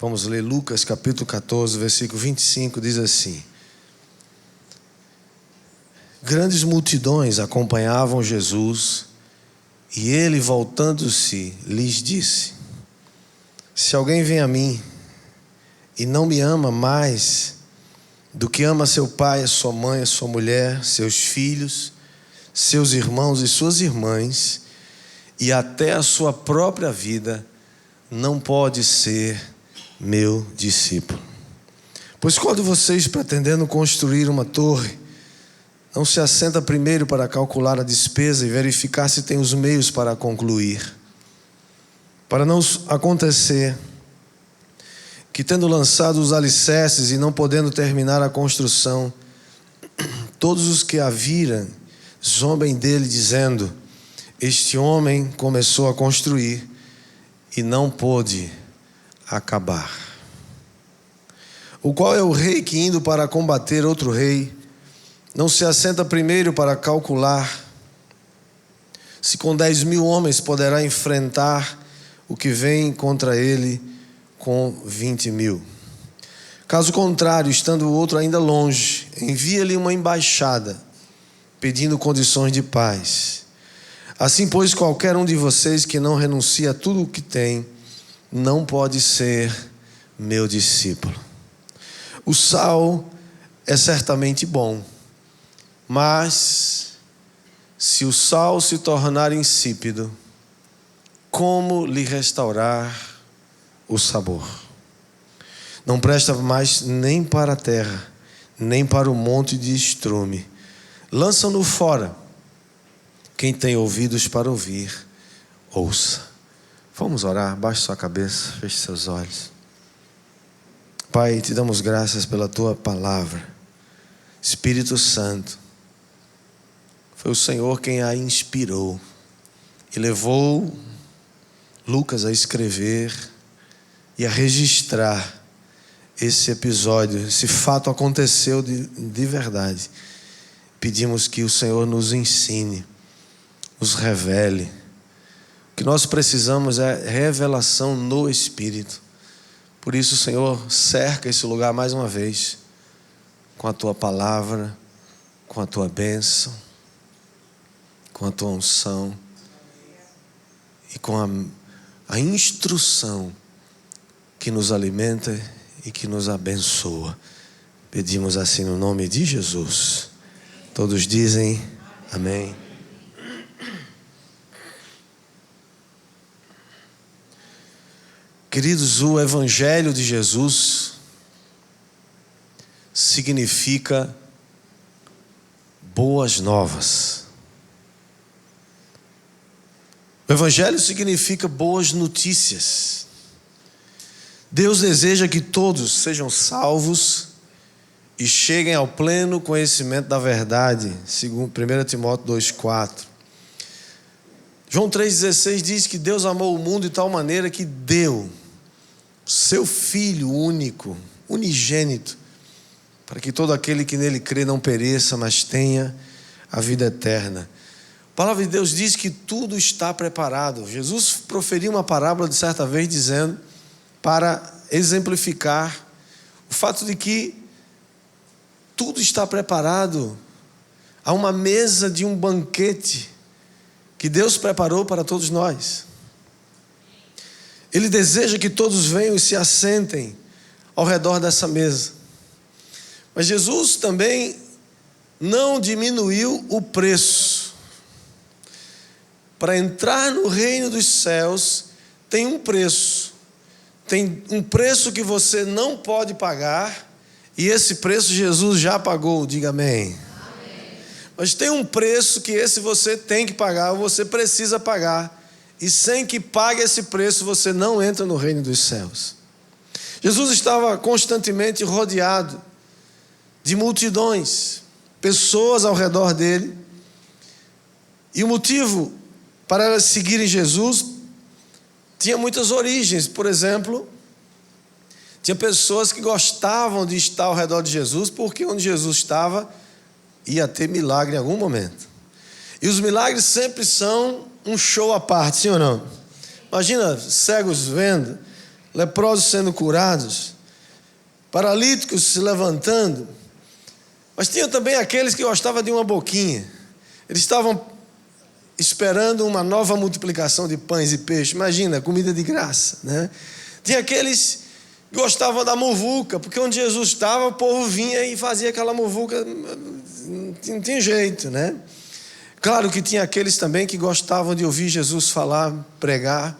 Vamos ler Lucas capítulo 14, versículo 25, diz assim: Grandes multidões acompanhavam Jesus, e ele, voltando-se, lhes disse: Se alguém vem a mim e não me ama mais do que ama seu pai, a sua mãe, a sua mulher, seus filhos, seus irmãos e suas irmãs, e até a sua própria vida, não pode ser meu discípulo. Pois quando vocês, pretendendo construir uma torre, não se assenta primeiro para calcular a despesa e verificar se tem os meios para concluir, para não acontecer que, tendo lançado os alicerces e não podendo terminar a construção, todos os que a viram zombem dele, dizendo: Este homem começou a construir e não pôde acabar. O qual é o rei que, indo para combater outro rei, não se assenta primeiro para calcular se com 10.000 homens poderá enfrentar o que vem contra ele com 20.000. Caso contrário, estando o outro ainda longe, envia-lhe uma embaixada, pedindo condições de paz. Assim, pois, qualquer um de vocês que não renuncia a tudo o que tem, não pode ser meu discípulo. O sal é certamente bom, mas se o sal se tornar insípido, como lhe restaurar o sabor? Não presta mais nem para a terra, nem para o monte de estrume. Lançam-no fora. Quem tem ouvidos para ouvir, ouça. Vamos orar, baixe sua cabeça, feche seus olhos. Pai, te damos graças pela tua palavra. Espírito Santo, foi o Senhor quem a inspirou e levou Lucas a escrever e a registrar esse episódio. Esse fato aconteceu de verdade. Pedimos que o Senhor nos ensine, nos revele. O que nós precisamos é revelação no Espírito. Por isso, Senhor, cerca esse lugar mais uma vez com a tua palavra, com a tua bênção, com a tua unção e com a instrução que nos alimenta e que nos abençoa. Pedimos assim no nome de Jesus. Todos dizem amém. Queridos, o Evangelho de Jesus significa boas novas. O Evangelho significa boas notícias. Deus deseja que todos sejam salvos e cheguem ao pleno conhecimento da verdade, segundo 1 Timóteo 2,4. João 3,16 diz que Deus amou o mundo de tal maneira que deu seu Filho único, unigênito, para que todo aquele que nele crê não pereça, mas tenha a vida eterna. A palavra de Deus diz que tudo está preparado. Jesus proferiu uma parábola de certa vez dizendo, para exemplificar o fato de que tudo está preparado. Há uma mesa de um banquete que Deus preparou para todos nós. Ele deseja que todos venham e se assentem ao redor dessa mesa. Mas Jesus também não diminuiu o preço. Para entrar no reino dos céus tem um preço. Tem um preço que você não pode pagar, e esse preço Jesus já pagou, diga amém. Mas tem um preço que esse você tem que pagar, ou você precisa pagar. E sem que pague esse preço, você não entra no reino dos céus. Jesus estava constantemente rodeado de multidões, pessoas ao redor dele. E o motivo para elas seguirem Jesus tinha muitas origens. Por exemplo, tinha pessoas que gostavam de estar ao redor de Jesus, porque onde Jesus estava, ia ter milagre em algum momento. E os milagres sempre são um show à parte, sim ou não? Imagina cegos vendo, leprosos sendo curados, paralíticos se levantando. Mas tinha também aqueles que gostavam de uma boquinha. Eles estavam esperando uma nova multiplicação de pães e peixes. Imagina, comida de graça, né? Tinha aqueles que gostavam da muvuca, porque onde Jesus estava, o povo vinha e fazia aquela muvuca, não tinha jeito, né? Claro que tinha aqueles também que gostavam de ouvir Jesus falar, pregar,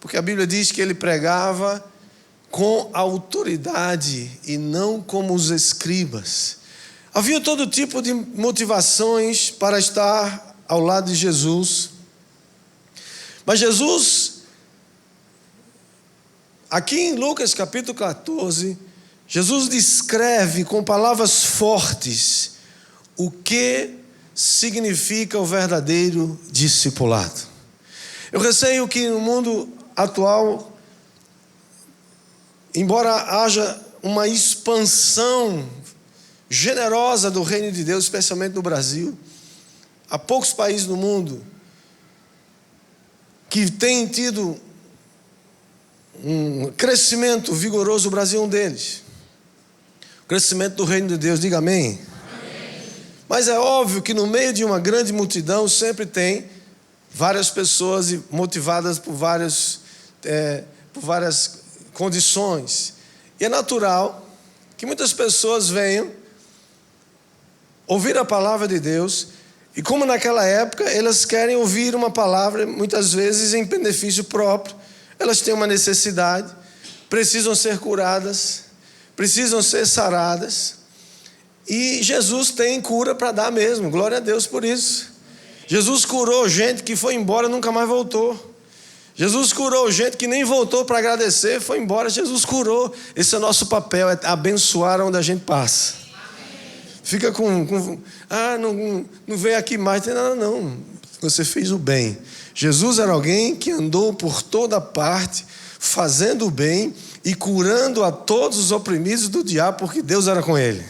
porque a Bíblia diz que ele pregava com autoridade e não como os escribas. Havia todo tipo de motivações para estar ao lado de Jesus. Mas Jesus, aqui em Lucas capítulo 14, Jesus descreve com palavras fortes o que significa o verdadeiro discipulado. Eu receio que no mundo atual, embora haja uma expansão generosa do reino de Deus, especialmente no Brasil, há poucos países no mundo que têm tido um crescimento vigoroso. O Brasil é um deles. O crescimento do reino de Deus, diga amém. Amém. Mas é óbvio que no meio de uma grande multidão sempre tem várias pessoas motivadas por várias condições. E é natural que muitas pessoas venham ouvir a palavra de Deus, e como naquela época elas querem ouvir uma palavra muitas vezes em benefício próprio. Elas têm uma necessidade, precisam ser curadas, precisam ser saradas, e Jesus tem cura para dar mesmo. Glória a Deus por isso. Jesus curou gente que foi embora e nunca mais voltou. Jesus curou gente que nem voltou para agradecer, foi embora. Jesus curou. Esse é o nosso papel, é abençoar onde a gente passa. Fica não veio aqui mais, tem nada não. Você fez o bem. Jesus era alguém que andou por toda parte, fazendo o bem e curando a todos os oprimidos do diabo, porque Deus era com ele.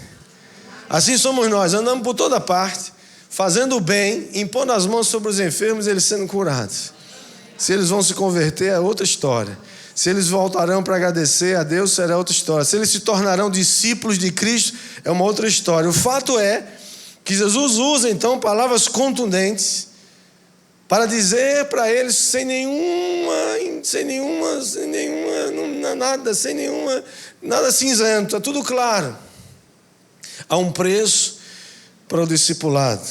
Assim somos nós, andamos por toda parte, fazendo o bem, impondo as mãos sobre os enfermos e eles sendo curados. Se eles vão se converter é outra história. Se eles voltarão para agradecer a Deus, será outra história. Se eles se tornarão discípulos de Cristo, é uma outra história. O fato é que Jesus usa então palavras contundentes para dizer para eles nada cinzento, é tudo claro. Há um preço para o discipulado.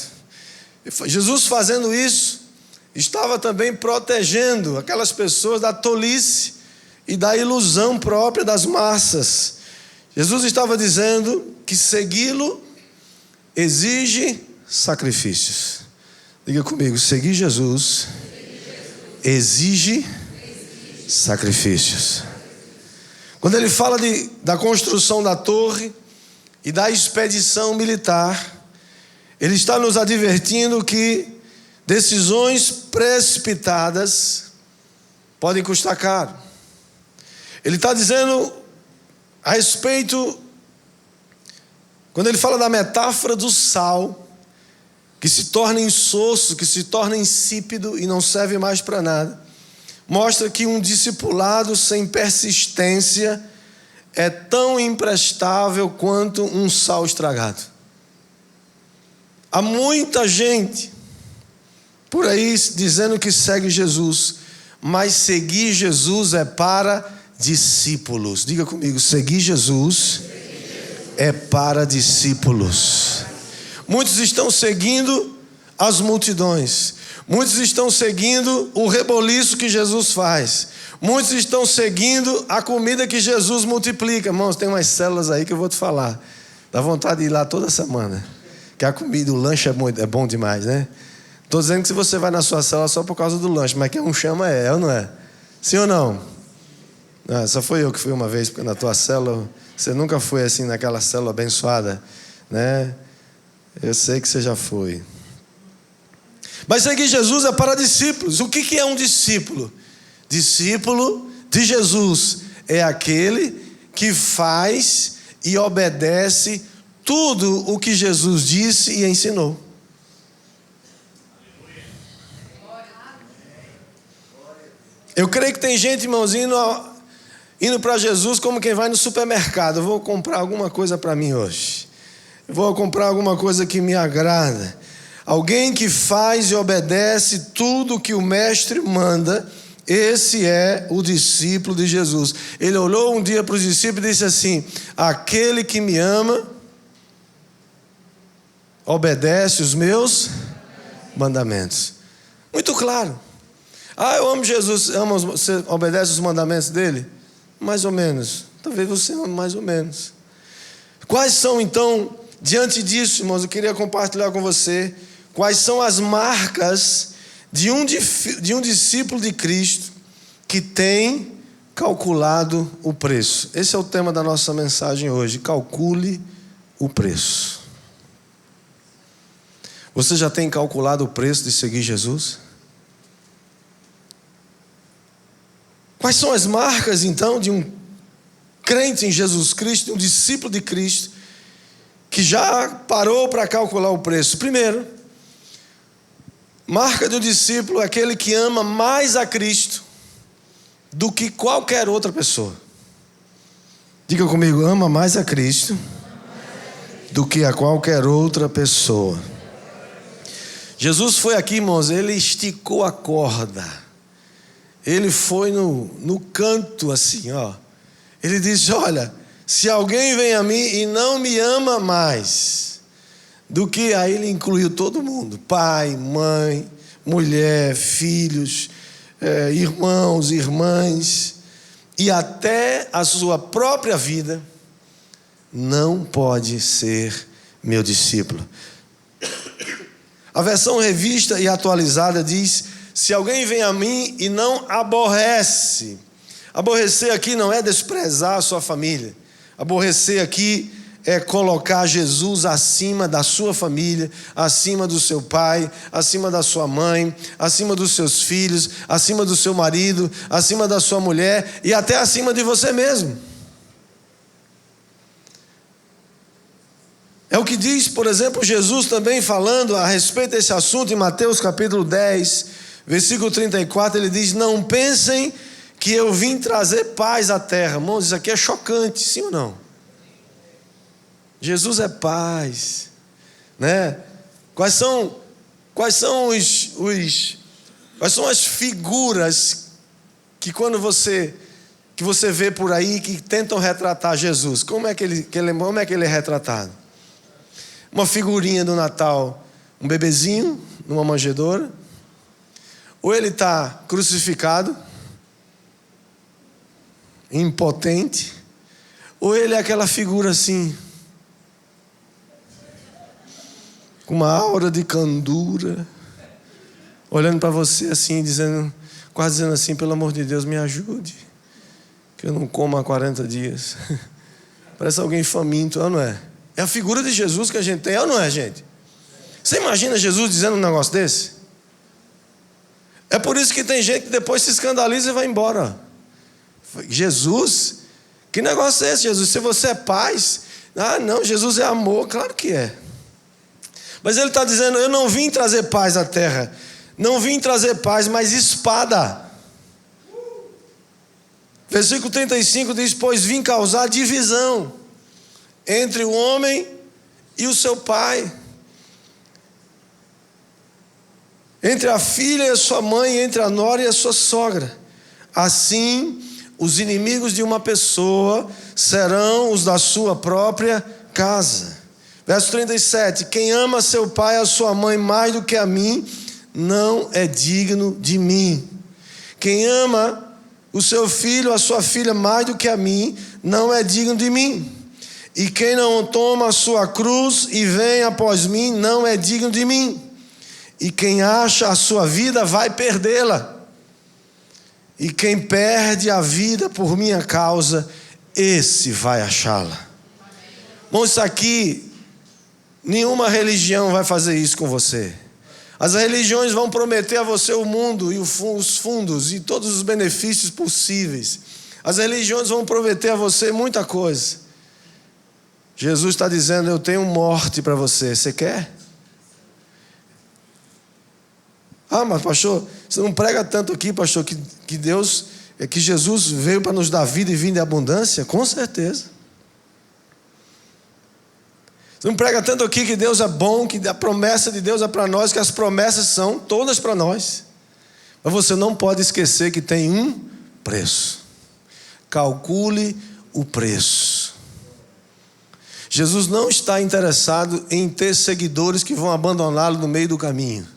Jesus, fazendo isso, estava também protegendo aquelas pessoas da tolice e da ilusão própria das massas. Jesus estava dizendo que segui-lo exige sacrifícios. Diga comigo, seguir Jesus exige sacrifícios. Quando ele fala da construção da torre e da expedição militar, ele está nos advertindo que decisões precipitadas podem custar caro. Ele está dizendo a respeito, quando ele fala da metáfora do sal, que se torna insosso, que se torna insípido e não serve mais para nada, mostra que um discipulado sem persistência é tão imprestável quanto um sal estragado. Há muita gente por aí dizendo que segue Jesus, mas seguir Jesus é para discípulos. Diga comigo, seguir Jesus é para discípulos. Muitos estão seguindo as multidões. Muitos estão seguindo o reboliço que Jesus faz. Muitos estão seguindo a comida que Jesus multiplica. Irmãos, tem umas células aí que eu vou te falar. Dá vontade de ir lá toda semana. Que a comida, o lanche é bom demais, né? Estou dizendo que se você vai na sua célula só por causa do lanche, mas quem um chama é ou não é? Sim ou não? Não, só foi eu que fui uma vez, porque na tua célula, você nunca foi assim naquela célula abençoada, né? Eu sei que você já foi. Mas seguir Jesus é para discípulos. O que é um discípulo? Discípulo de Jesus é aquele que faz e obedece tudo o que Jesus disse e ensinou. Eu creio que tem gente, irmãozinho, indo para Jesus como quem vai no supermercado. Eu vou comprar alguma coisa para mim hoje. Eu vou comprar alguma coisa que me agrada. Alguém que faz e obedece tudo que o mestre manda, esse é o discípulo de Jesus. Ele olhou um dia para os discípulos e disse assim: aquele que me ama, obedece os meus mandamentos. Muito claro. Eu amo Jesus. Você obedece os mandamentos dele? Mais ou menos. Talvez você ame mais ou menos. Quais são então, diante disso, irmãos, eu queria compartilhar com você quais são as marcas de um discípulo de Cristo que tem calculado o preço. Esse é o tema da nossa mensagem hoje. Calcule o preço. Você já tem calculado o preço de seguir Jesus? Quais são as marcas então de um crente em Jesus Cristo, de um discípulo de Cristo, que já parou para calcular o preço? Primeiro, marca de um discípulo é aquele que ama mais a Cristo do que qualquer outra pessoa. Diga comigo: ama mais a Cristo do que a qualquer outra pessoa. Jesus foi aqui, irmãos, ele esticou a corda. Ele foi no canto assim, ó. Ele disse: olha, se alguém vem a mim e não me ama mais do que... Aí ele incluiu todo mundo: pai, mãe, mulher, filhos, irmãos, irmãs, e até a sua própria vida, não pode ser meu discípulo. A versão revista e atualizada diz: se alguém vem a mim e não aborrece. Aborrecer aqui não é desprezar a sua família. Aborrecer aqui é colocar Jesus acima da sua família, acima do seu pai, acima da sua mãe, acima dos seus filhos, acima do seu marido, acima da sua mulher e até acima de você mesmo. É o que diz, por exemplo, Jesus também falando a respeito desse assunto em Mateus capítulo 10, versículo 34, ele diz: não pensem que eu vim trazer paz à terra. Irmãos, isso aqui é chocante, sim ou não? Jesus é paz, né? Quais são as figuras que quando você vê por aí que tentam retratar Jesus? Como é que ele é retratado? Uma figurinha do Natal, um bebezinho numa manjedoura, ou ele está crucificado, impotente, ou ele é aquela figura assim, com uma aura de candura, olhando para você assim, quase dizendo assim: pelo amor de Deus, me ajude, que eu não como há 40 dias. Parece alguém faminto, não é? É a figura de Jesus que a gente tem, ou não é, gente? Você imagina Jesus dizendo um negócio desse? É por isso que tem gente que depois se escandaliza e vai embora. Jesus? Que negócio é esse, Jesus? Se você é paz... não, Jesus é amor. Claro que é. Mas ele está dizendo: eu não vim trazer paz à terra. Não vim trazer paz, mas espada. Versículo 35 diz: pois vim causar divisão entre o homem e o seu pai, entre a filha e a sua mãe, entre a nora e a sua sogra. Assim, os inimigos de uma pessoa serão os da sua própria casa. Verso 37: quem ama seu pai e a sua mãe mais do que a mim, não é digno de mim. Quem ama o seu filho, a sua filha mais do que a mim, não é digno de mim. E quem não toma a sua cruz e vem após mim, não é digno de mim. E quem acha a sua vida vai perdê-la. E quem perde a vida por minha causa, esse vai achá-la. Bom, isso aqui, nenhuma religião vai fazer isso com você. As religiões vão prometer a você o mundo e os fundos e todos os benefícios possíveis. As religiões vão prometer a você muita coisa. Jesus está dizendo: eu tenho morte para você. Você quer? Mas pastor, você não prega tanto aqui, pastor, que Deus É que Jesus veio para nos dar vida e vida em abundância? Com certeza. Você não prega tanto aqui que Deus é bom, que a promessa de Deus é para nós, que as promessas são todas para nós. Mas você não pode esquecer que tem um preço. Calcule o preço. Jesus não está interessado em ter seguidores que vão abandoná-lo no meio do caminho.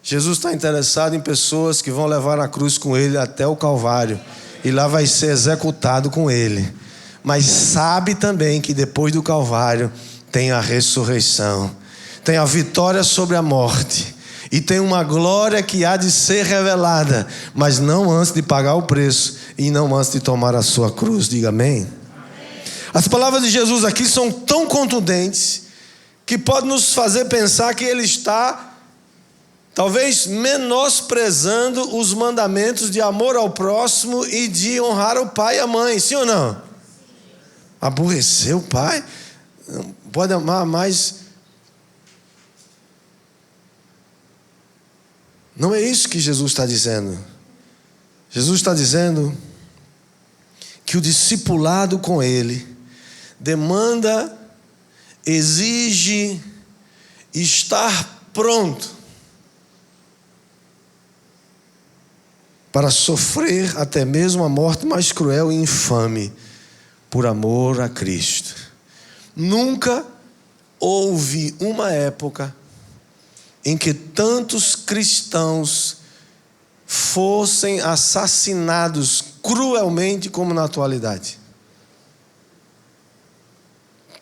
Jesus está interessado em pessoas que vão levar a cruz com ele até o Calvário. E lá vai ser executado com ele. Mas sabe também que depois do Calvário tem a ressurreição. Tem a vitória sobre a morte. E tem uma glória que há de ser revelada. Mas não antes de pagar o preço. E não antes de tomar a sua cruz. Diga amém. As palavras de Jesus aqui são tão contundentes que pode nos fazer pensar que ele está talvez menosprezando os mandamentos de amor ao próximo e de honrar o pai e a mãe, sim ou não? Aborrecer o pai? Não pode amar mais. Não é isso que Jesus está dizendo. Jesus está dizendo que o discipulado com ele demanda, exige estar pronto para sofrer até mesmo a morte mais cruel e infame por amor a Cristo. Nunca houve uma época em que tantos cristãos fossem assassinados cruelmente como na atualidade.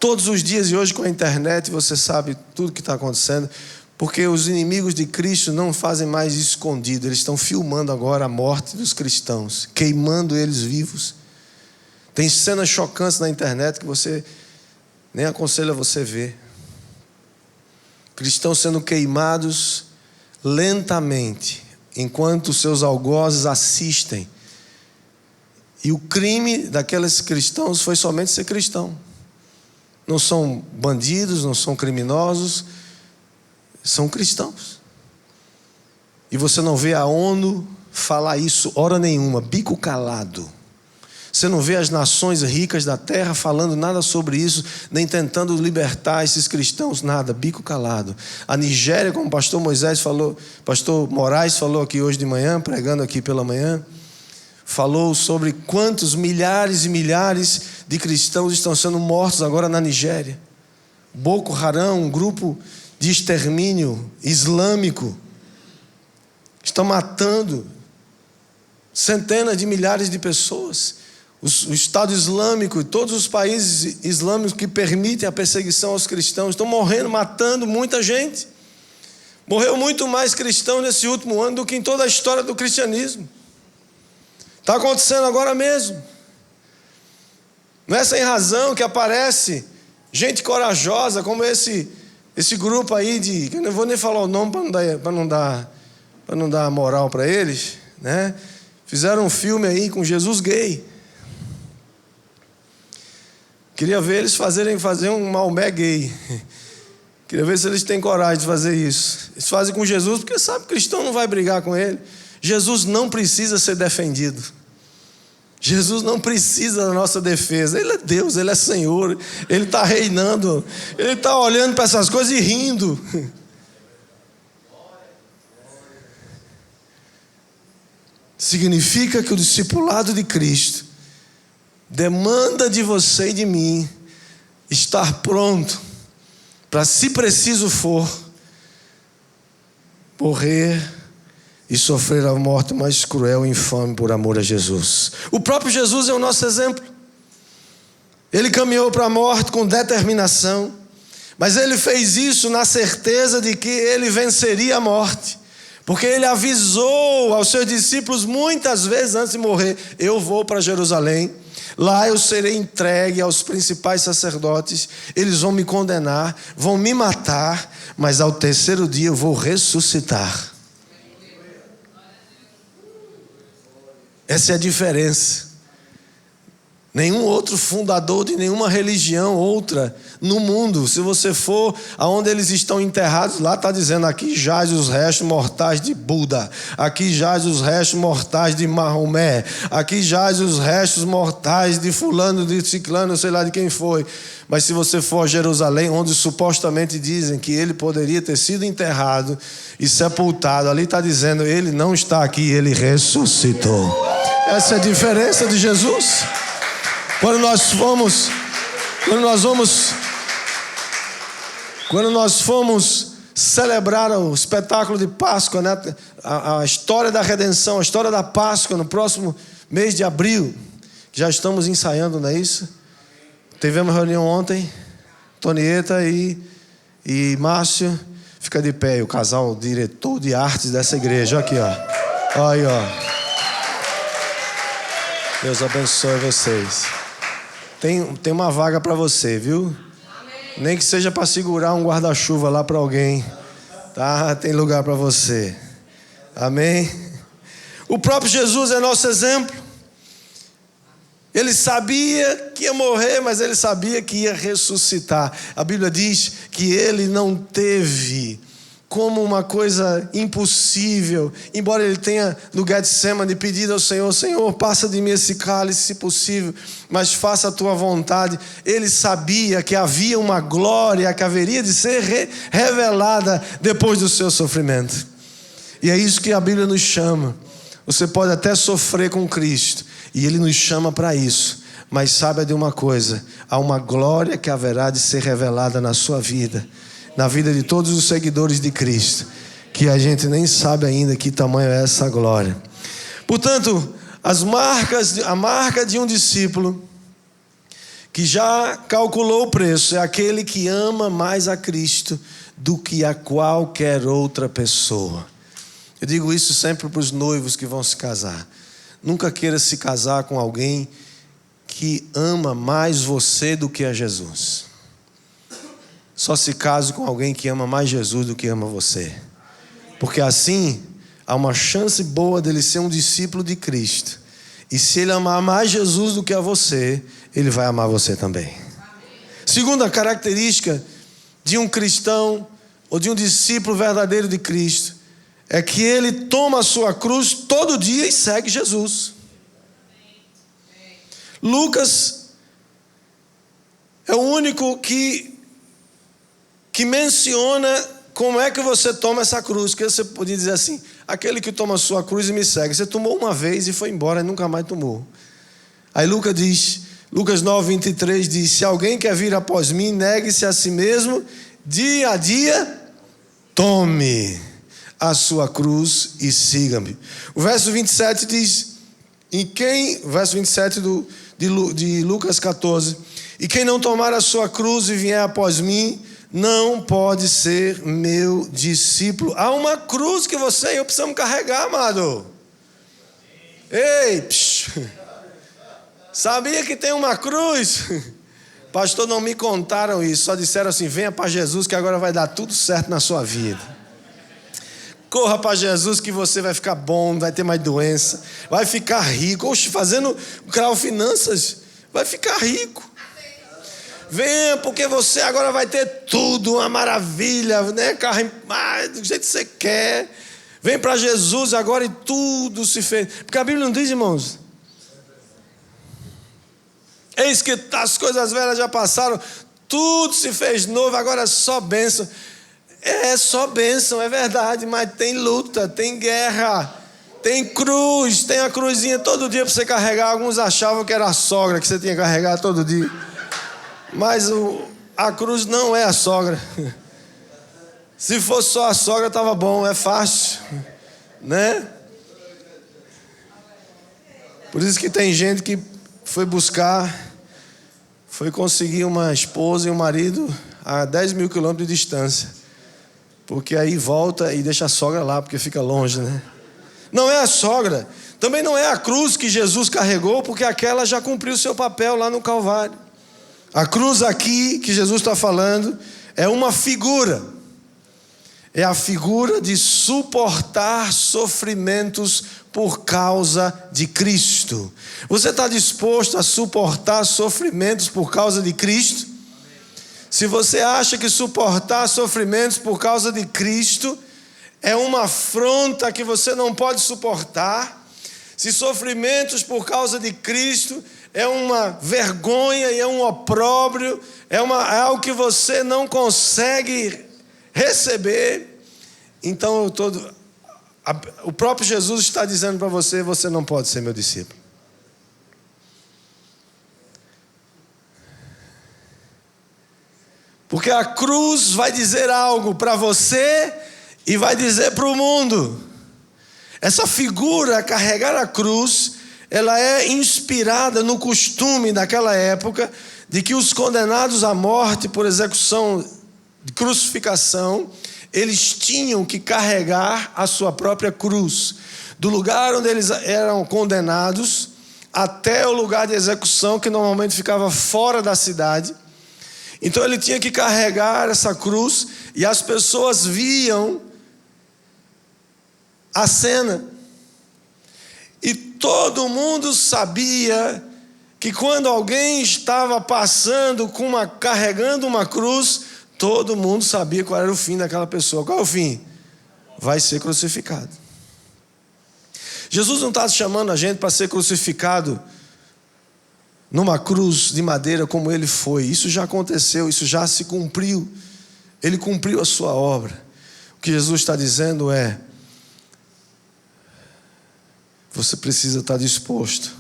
Todos os dias, e hoje com a internet você sabe tudo que está acontecendo, porque os inimigos de Cristo não fazem mais escondido, eles estão filmando agora a morte dos cristãos, queimando eles vivos. Tem cenas chocantes na internet que você nem aconselho a você ver. Cristãos sendo queimados lentamente, enquanto seus algozes assistem. E o crime daqueles cristãos foi somente ser cristão. Não são bandidos, não são criminosos, são cristãos. E você não vê a ONU falar isso hora nenhuma, bico calado. Você não vê as nações ricas da terra falando nada sobre isso, nem tentando libertar esses cristãos, nada, bico calado. A Nigéria, como o pastor Moisés falou, pastor Moraes falou aqui hoje de manhã, pregando aqui pela manhã, falou sobre quantos milhares e milhares de cristãos estão sendo mortos agora na Nigéria. Boko Haram, um grupo de extermínio islâmico, está matando centenas de milhares de pessoas. O Estado Islâmico e todos os países islâmicos que permitem a perseguição aos cristãos estão morrendo, matando muita gente. Morreu muito mais cristão nesse último ano do que em toda a história do cristianismo. Está acontecendo agora mesmo. Não é sem razão que aparece gente corajosa como esse grupo aí de... Eu não vou nem falar o nome para não dar moral para eles, né? Fizeram um filme aí com Jesus gay. Queria ver eles fazer um Maomé gay. Queria ver se eles têm coragem de fazer isso. Eles fazem com Jesus porque sabe que o cristão não vai brigar com ele. Jesus não precisa ser defendido. Jesus não precisa da nossa defesa. Ele é Deus, Ele é Senhor. Ele está reinando. Ele está olhando para essas coisas e rindo. Significa que o discipulado de Cristo demanda de você e de mim estar pronto para, se preciso for, morrer e sofrer a morte mais cruel e infame por amor a Jesus. O próprio Jesus é o nosso exemplo. Ele caminhou para a morte com determinação, mas ele fez isso na certeza de que ele venceria a morte, porque ele avisou aos seus discípulos muitas vezes antes de morrer: eu vou para Jerusalém, lá eu serei entregue aos principais sacerdotes, eles vão me condenar, vão me matar, mas ao terceiro dia eu vou ressuscitar. Essa é a diferença. Nenhum outro fundador de nenhuma religião outra no mundo. Se você for aonde eles estão enterrados, lá está dizendo: aqui jaz os restos mortais de Buda, aqui jaz os restos mortais de Maomé, aqui jaz os restos mortais de fulano, de ciclano, sei lá de quem foi. Mas se você for a Jerusalém, onde supostamente dizem que ele poderia ter sido enterrado e sepultado, ali está dizendo: ele não está aqui, ele ressuscitou. Essa é a diferença de Jesus. Quando nós fomos celebrar o espetáculo de Páscoa, né? A história da redenção, a história da Páscoa, no próximo mês de abril, já estamos ensaiando, não é isso? Tivemos reunião ontem, Tonieta e Márcio, fica de pé, o casal diretor de artes dessa igreja, aqui ó, aí ó, Deus abençoe vocês. Tem uma vaga para você, viu? Amém. Nem que seja para segurar um guarda-chuva lá para alguém, tá? Tem lugar para você. Amém? O próprio Jesus é nosso exemplo. Ele sabia que ia morrer, mas ele sabia que ia ressuscitar. A Bíblia diz que ele não teve como uma coisa impossível, embora ele tenha no Getsemane pedido ao Senhor: Senhor, passa de mim esse cálice, se possível, mas faça a tua vontade. Ele sabia que havia uma glória que haveria de ser revelada depois do seu sofrimento. E é isso que a Bíblia nos chama. Você pode até sofrer com Cristo, e Ele nos chama para isso, mas saiba de uma coisa: há uma glória que haverá de ser revelada na sua vida, na vida de todos os seguidores de Cristo, que a gente nem sabe ainda que tamanho é essa glória. Portanto, a marca de um discípulo que já calculou o preço é aquele que ama mais a Cristo do que a qualquer outra pessoa. Eu digo isso sempre para os noivos que vão se casar: nunca queira se casar com alguém que ama mais você do que a Jesus. Só se case com alguém que ama mais Jesus do que ama você, porque assim há uma chance boa dele ser um discípulo de Cristo. E se ele amar mais Jesus do que a você, ele vai amar você também. Segunda característica de um cristão ou de um discípulo verdadeiro de Cristo é que ele toma a sua cruz todo dia e segue Jesus. Lucas é o único que menciona como é que você toma essa cruz. Que você podia dizer assim: aquele que toma a sua cruz e me segue. Você tomou uma vez e foi embora e nunca mais tomou. Aí Lucas 9:23 diz: se alguém quer vir após mim, negue-se a si mesmo, dia a dia, tome a sua cruz e siga-me. O verso 27 diz: verso 27 de Lucas 14: e quem não tomar a sua cruz e vier após mim, não pode ser meu discípulo. Há uma cruz que você e eu precisamos carregar, amado. Ei, sabia que tem uma cruz? Pastor, não me contaram isso, só disseram assim: venha para Jesus que agora vai dar tudo certo na sua vida. Corra para Jesus que você vai ficar bom, não vai ter mais doença, vai ficar rico. Oxe, fazendo Crau Finanças, vai ficar rico. Venha, porque você agora vai ter tudo, uma maravilha, né? Carro do jeito que você quer. Vem para Jesus agora e tudo se fez. Porque a Bíblia não diz, irmãos: eis que as coisas velhas já passaram, tudo se fez novo, agora é só bênção. É só bênção, é verdade, mas tem luta, tem guerra, tem cruz, tem a cruzinha todo dia para você carregar. Alguns achavam que era a sogra que você tinha que carregar todo dia. Mas a cruz não é a sogra. Se fosse só a sogra estava bom, é fácil, né? Por isso que tem gente que foi conseguir uma esposa e um marido a 10 mil quilômetros de distância, porque aí volta e deixa a sogra lá, porque fica longe, né? Não é a sogra, também não é a cruz que Jesus carregou, porque aquela já cumpriu o seu papel lá no Calvário. A cruz aqui que Jesus está falando é uma figura. é a figura de suportar sofrimentos por causa de Cristo. Você está disposto a suportar sofrimentos por causa de Cristo? Se você acha que suportar sofrimentos por causa de Cristo é uma afronta que você não pode suportar, se sofrimentos por causa de Cristo é uma vergonha e é um opróbrio, é algo que você não consegue receber, então o próprio Jesus está dizendo para você: você não pode ser meu discípulo. Porque a cruz vai dizer algo para você e vai dizer para o mundo. Essa figura, carregar a cruz, ela é inspirada no costume daquela época de que os condenados à morte por execução de crucificação, eles tinham que carregar a sua própria cruz. Do lugar onde eles eram condenados até o lugar de execução, que normalmente ficava fora da cidade. Então ele tinha que carregar essa cruz e as pessoas viam a cena. E todo mundo sabia que quando alguém estava passando carregando uma cruz, todo mundo sabia qual era o fim daquela pessoa. Qual é o fim? Vai ser crucificado. Jesus não está chamando a gente para ser crucificado numa cruz de madeira como ele foi. Isso já aconteceu, isso já se cumpriu. Ele cumpriu a sua obra. O que Jesus está dizendo é: você precisa estar disposto,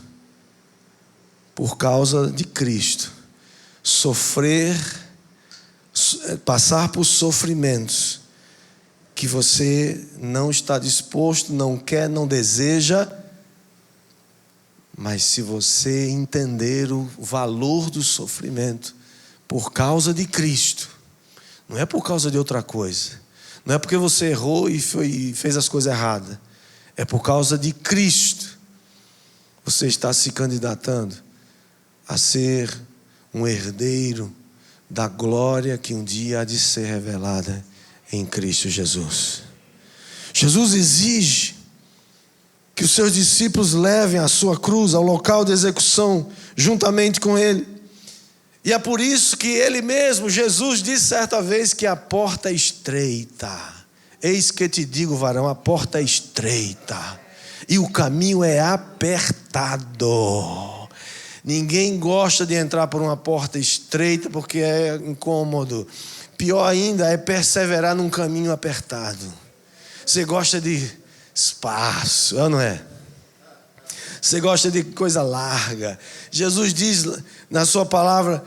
por causa de Cristo, passar por sofrimentos que você não está disposto, não quer, não deseja. Mas se você entender o valor do sofrimento por causa de Cristo, não é por causa de outra coisa, não é porque você errou e fez as coisas erradas, é por causa de Cristo, você está se candidatando a ser um herdeiro da glória que um dia há de ser revelada em Cristo Jesus. Jesus exige que os seus discípulos levem a sua cruz ao local de execução juntamente com ele. E é por isso que ele mesmo, Jesus, disse certa vez que a porta é estreita. Eis que te digo, varão, a porta é estreita e o caminho é apertado. Ninguém gosta de entrar por uma porta estreita porque é incômodo. Pior ainda é perseverar num caminho apertado. Você gosta de espaço, não é? Você gosta de coisa larga. Jesus diz na sua palavra: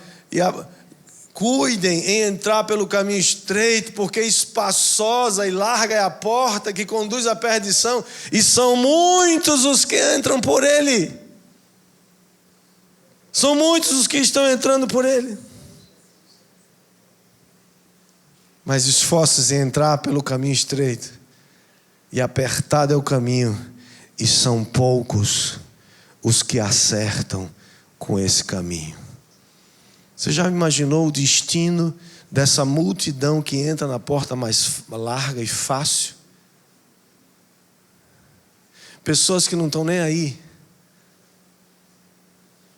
cuidem em entrar pelo caminho estreito, porque espaçosa e larga é a porta que conduz à perdição, e são muitos os que entram por ele. São muitos os que estão entrando por ele. Mas esforce-se em entrar pelo caminho estreito, e apertado é o caminho, e são poucos os que acertam com esse caminho. Você já imaginou o destino dessa multidão que entra na porta mais larga e fácil? Pessoas que não estão nem aí.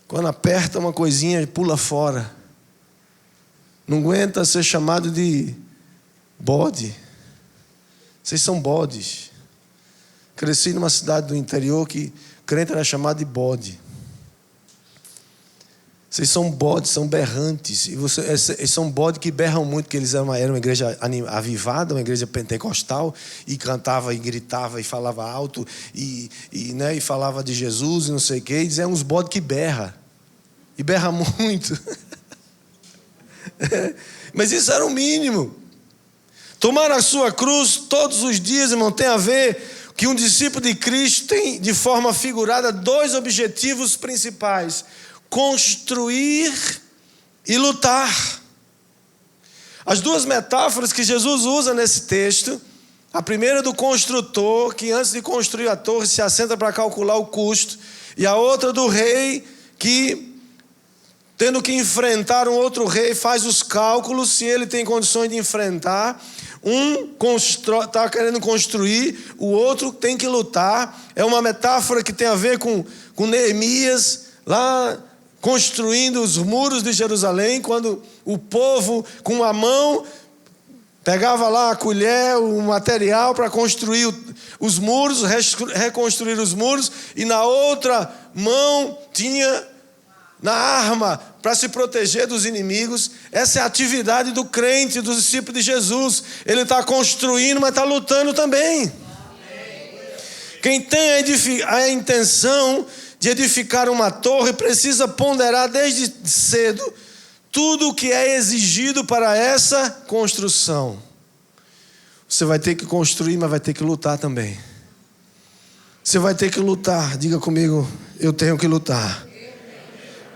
Quando aperta uma coisinha, pula fora. Não aguenta ser chamado de bode. Vocês são bodes. Cresci numa cidade do interior que crente era chamado de bode. Vocês são bodes, são berrantes. E vocês são bodes que berram muito, porque eles eram uma igreja avivada, uma igreja pentecostal, e cantava e gritava e falava alto, e falava de Jesus e não sei o quê. E eles eram uns bodes que berram. E berra muito. Mas isso era o mínimo. Tomar a sua cruz todos os dias, irmão, tem a ver que um discípulo de Cristo tem, de forma figurada, dois objetivos principais: construir e lutar. As duas metáforas que Jesus usa nesse texto, a primeira do construtor, que antes de construir a torre se assenta para calcular o custo, e a outra do rei, que tendo que enfrentar um outro rei, faz os cálculos se ele tem condições de enfrentar. Um está querendo construir, o outro tem que lutar. É uma metáfora que tem a ver com Neemias, lá construindo os muros de Jerusalém, quando o povo, com a mão, pegava lá a colher, o material para construir os muros, reconstruir os muros, e na outra mão tinha na arma para se proteger dos inimigos. Essa é a atividade do crente, do discípulo de Jesus. Ele está construindo, mas está lutando também. Quem tem a intenção de edificar uma torre precisa ponderar desde cedo tudo o que é exigido para essa construção. Você vai ter que construir, mas vai ter que lutar também. Você vai ter que lutar. Diga comigo, eu tenho que lutar.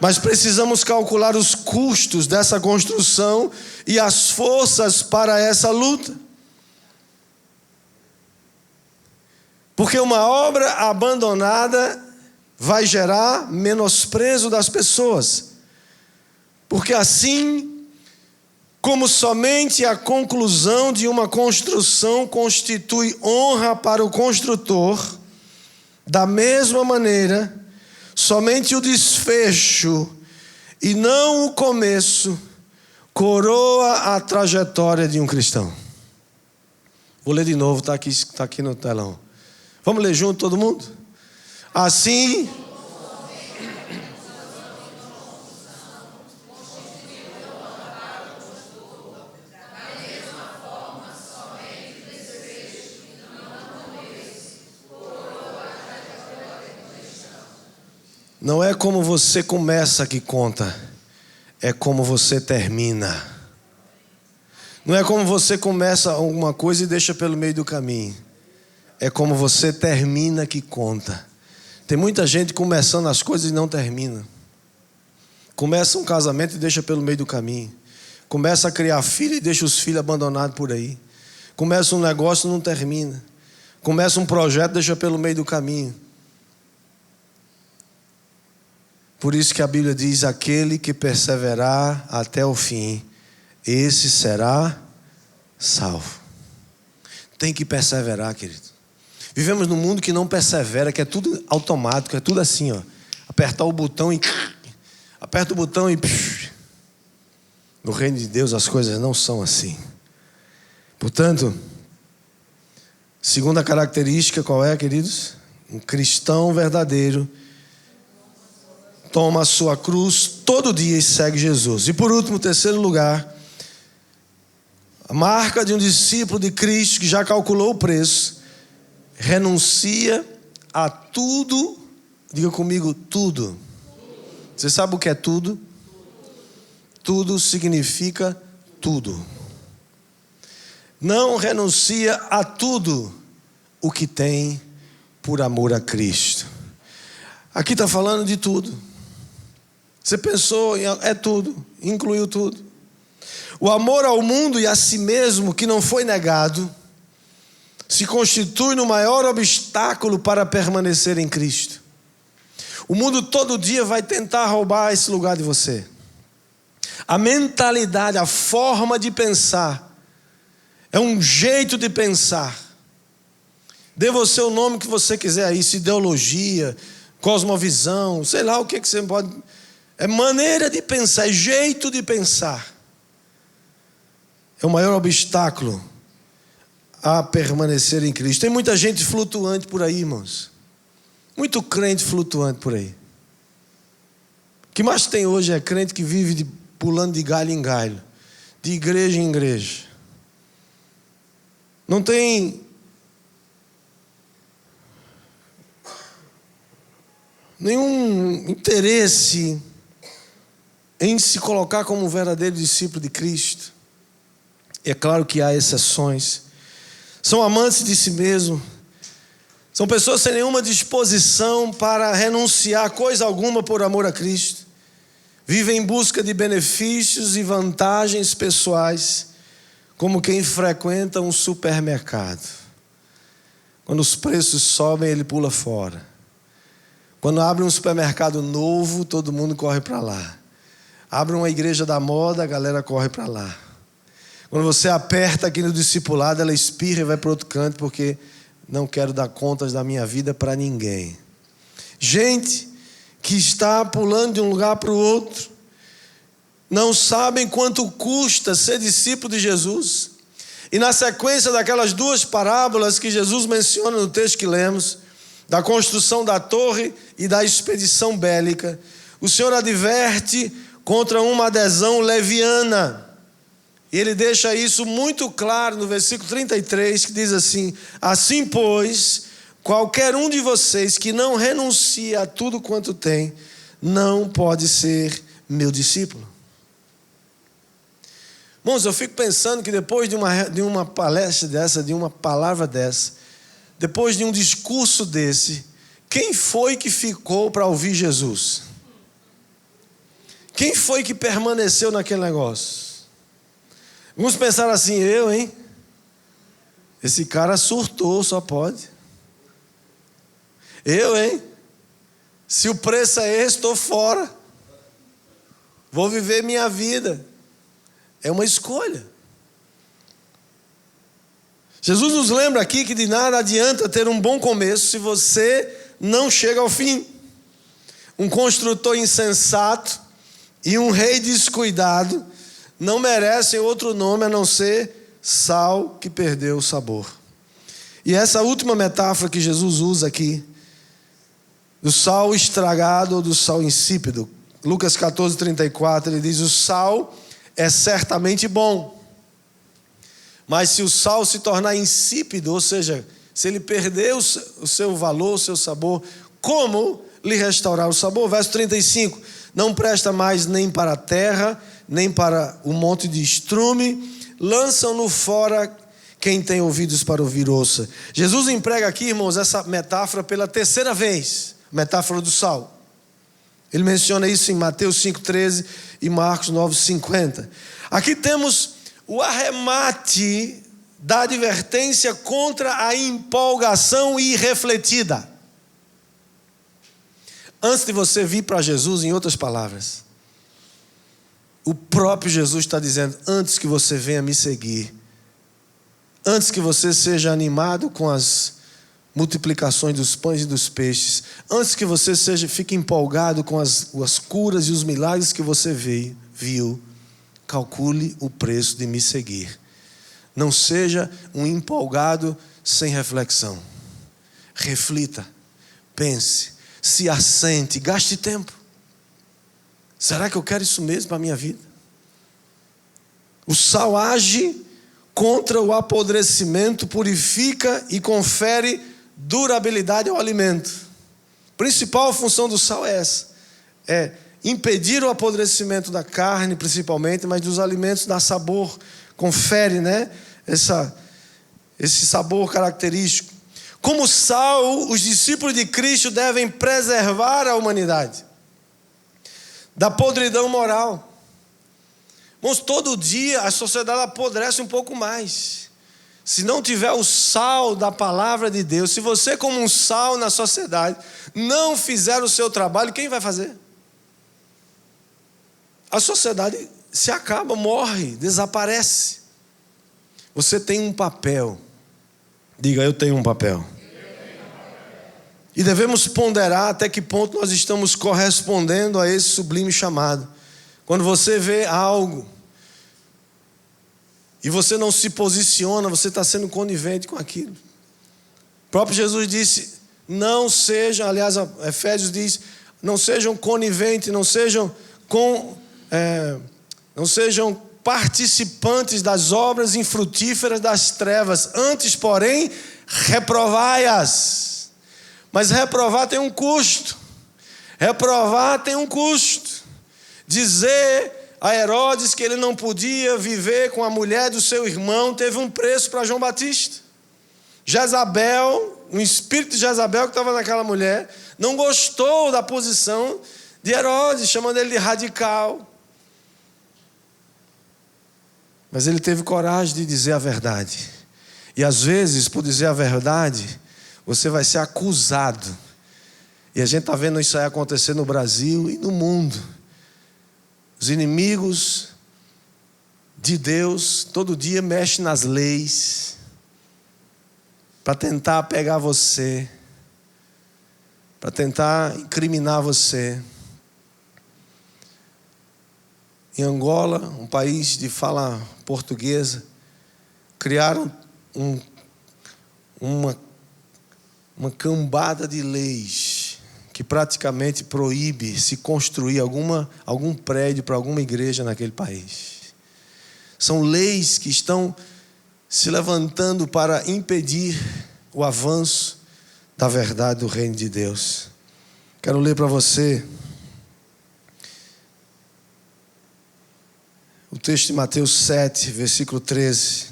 Mas precisamos calcular os custos dessa construção e as forças para essa luta. Porque uma obra abandonada vai gerar menosprezo das pessoas. Porque assim como somente a conclusão de uma construção constitui honra para o construtor, da mesma maneira, somente o desfecho e não o começo coroa a trajetória de um cristão. Vou ler de novo, está aqui no telão. Vamos ler junto, todo mundo? Assim, não é como você começa que conta, é como você termina. Não é como você começa alguma coisa e deixa pelo meio do caminho. É como você termina que conta. Tem muita gente começando as coisas e não termina. Começa um casamento e deixa pelo meio do caminho. Começa a criar filho e deixa os filhos abandonados por aí. Começa um negócio e não termina. Começa um projeto e deixa pelo meio do caminho. Por isso que a Bíblia diz: aquele que perseverar até o fim, esse será salvo. Tem que perseverar, querido. Vivemos num mundo que não persevera, que é tudo automático, é tudo assim, ó. Apertar o botão e... Aperta o botão e... No reino de Deus as coisas não são assim. Portanto, segunda característica, qual é, queridos? Um cristão verdadeiro toma a sua cruz todo dia e segue Jesus. E por último, terceiro lugar, a marca de um discípulo de Cristo que já calculou o preço, renuncia a tudo. Diga comigo, tudo. Você sabe o que é tudo? Tudo significa tudo. Não renuncia a tudo o que tem por amor a Cristo. Aqui está falando de tudo. Você pensou em é tudo, incluiu tudo. O amor ao mundo e a si mesmo que não foi negado se constitui no maior obstáculo para permanecer em Cristo. O mundo todo dia vai tentar roubar esse lugar de você. A mentalidade, a forma de pensar, é um jeito de pensar. Dê você o nome que você quiser aí, se ideologia, cosmovisão, sei lá o que você pode... É maneira de pensar, é jeito de pensar. É o maior obstáculo a permanecer em Cristo. Tem muita gente flutuante por aí, irmãos. Muito crente flutuante por aí. O que mais tem hoje é crente que vive pulando de galho em galho, de igreja em igreja. Não tem nenhum interesse em se colocar como um verdadeiro discípulo de Cristo. É claro que há exceções. São amantes de si mesmo. São pessoas sem nenhuma disposição para renunciar coisa alguma por amor a Cristo. Vivem em busca de benefícios e vantagens pessoais, como quem frequenta um supermercado. Quando os preços sobem, ele pula fora. Quando abre um supermercado novo, todo mundo corre para lá. Abre uma igreja da moda, a galera corre para lá. Quando você aperta aqui no discipulado, ela espirra e vai para outro canto, porque não quero dar contas da minha vida para ninguém. Gente que está pulando de um lugar para o outro, não sabem quanto custa ser discípulo de Jesus. E na sequência daquelas duas parábolas que Jesus menciona no texto que lemos, da construção da torre e da expedição bélica, o Senhor adverte contra uma adesão leviana. E ele deixa isso muito claro no versículo 33, que diz assim: assim, pois, qualquer um de vocês que não renuncia a tudo quanto tem, não pode ser meu discípulo. Irmãos, eu fico pensando que depois de uma palestra dessa, de uma palavra dessa, depois de um discurso desse, quem foi que ficou para ouvir Jesus? Quem foi que permaneceu naquele negócio? Vamos pensar assim, hein? Esse cara surtou, só pode. Hein? Se o preço é esse, estou fora. Vou viver minha vida. É uma escolha. Jesus nos lembra aqui que de nada adianta ter um bom começo se você não chega ao fim. Um construtor insensato e um rei descuidado não merecem outro nome a não ser sal que perdeu o sabor. E essa última metáfora que Jesus usa aqui, do sal estragado ou do sal insípido, Lucas 14:34, ele diz: o sal é certamente bom, mas se o sal se tornar insípido, ou seja, se ele perder o seu valor, o seu sabor, como lhe restaurar o sabor? Verso 35, não presta mais nem para a terra, nem para o monte de estrume, lançam-no fora, quem tem ouvidos para ouvir ouça. Jesus emprega aqui, irmãos, essa metáfora pela terceira vez, metáfora do sal. Ele menciona isso em Mateus 5:13 e Marcos 9:50. Aqui temos o arremate da advertência contra a empolgação irrefletida. Antes de você vir para Jesus, em outras palavras, o próprio Jesus está dizendo: antes que você venha me seguir, antes que você seja animado com as multiplicações dos pães e dos peixes, antes que você fique empolgado com as curas e os milagres que você viu, calcule o preço de me seguir. Não seja um empolgado sem reflexão. Reflita, pense, se assente, gaste tempo. Será que eu quero isso mesmo para a minha vida? O sal age contra o apodrecimento, purifica e confere durabilidade ao alimento. A principal função do sal é essa: é impedir o apodrecimento da carne, principalmente, mas dos alimentos dá sabor, confere, esse sabor característico. Como sal, os discípulos de Cristo devem preservar a humanidade da podridão moral. Irmãos, todo dia a sociedade apodrece um pouco mais. Se não tiver o sal da palavra de Deus, se você, como um sal na sociedade, não fizer o seu trabalho, quem vai fazer? A sociedade se acaba, morre, desaparece. Você tem um papel. Diga: eu tenho um papel. E devemos ponderar até que ponto nós estamos correspondendo a esse sublime chamado. Quando você vê algo e você não se posiciona, você está sendo conivente com aquilo. O próprio Jesus disse: não sejam, aliás, Efésios diz: não sejam coniventes, não sejam participantes das obras infrutíferas das trevas, antes, porém, reprovai-as. Mas reprovar tem um custo. Reprovar tem um custo. Dizer a Herodes que ele não podia viver com a mulher do seu irmão teve um preço para João Batista. Jezabel, o espírito de Jezabel que estava naquela mulher, não gostou da posição de Herodes, chamando ele de radical. Mas ele teve coragem de dizer a verdade. E às vezes, por dizer a verdade, você vai ser acusado. E a gente está vendo isso aí acontecer no Brasil e no mundo. Os inimigos de Deus todo dia mexem nas leis para tentar pegar você, para tentar incriminar você. Em Angola, um país de fala portuguesa, criaram uma cambada de leis que praticamente proíbe se construir algum prédio para alguma igreja naquele país. São leis que estão se levantando para impedir o avanço da verdade do reino de Deus. Quero ler para você o texto de Mateus 7, versículo 13.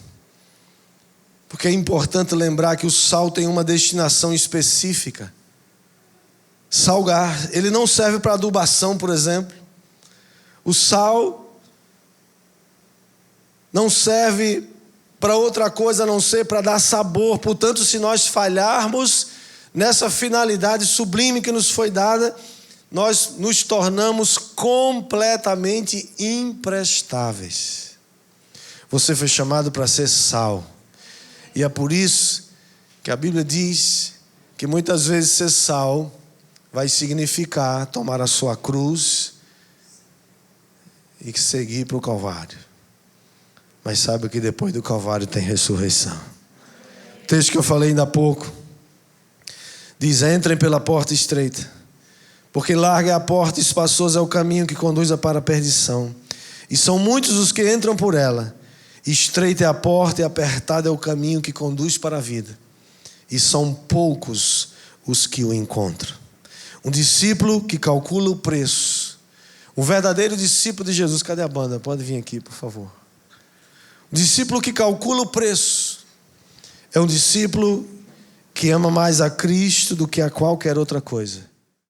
Porque é importante lembrar que o sal tem uma destinação específica. Salgar. Ele não serve para adubação, por exemplo. O sal não serve para outra coisa a não ser para dar sabor. Portanto, se nós falharmos nessa finalidade sublime que nos foi dada, nós nos tornamos completamente imprestáveis. Você foi chamado para ser sal. E é por isso que a Bíblia diz que muitas vezes ser sal vai significar tomar a sua cruz e seguir para o Calvário. Mas saiba que depois do Calvário tem ressurreição. O texto que eu falei ainda há pouco diz: entrem pela porta estreita, porque larga é a porta e espaçoso é o caminho que conduz para a perdição, e são muitos os que entram por ela. Estreita é a porta e apertado é o caminho que conduz para a vida, e são poucos os que o encontram. Um discípulo que calcula o preço, um verdadeiro discípulo de Jesus. Cadê a banda? Pode vir aqui, por favor. Um discípulo que calcula o preço é um discípulo que ama mais a Cristo do que a qualquer outra coisa.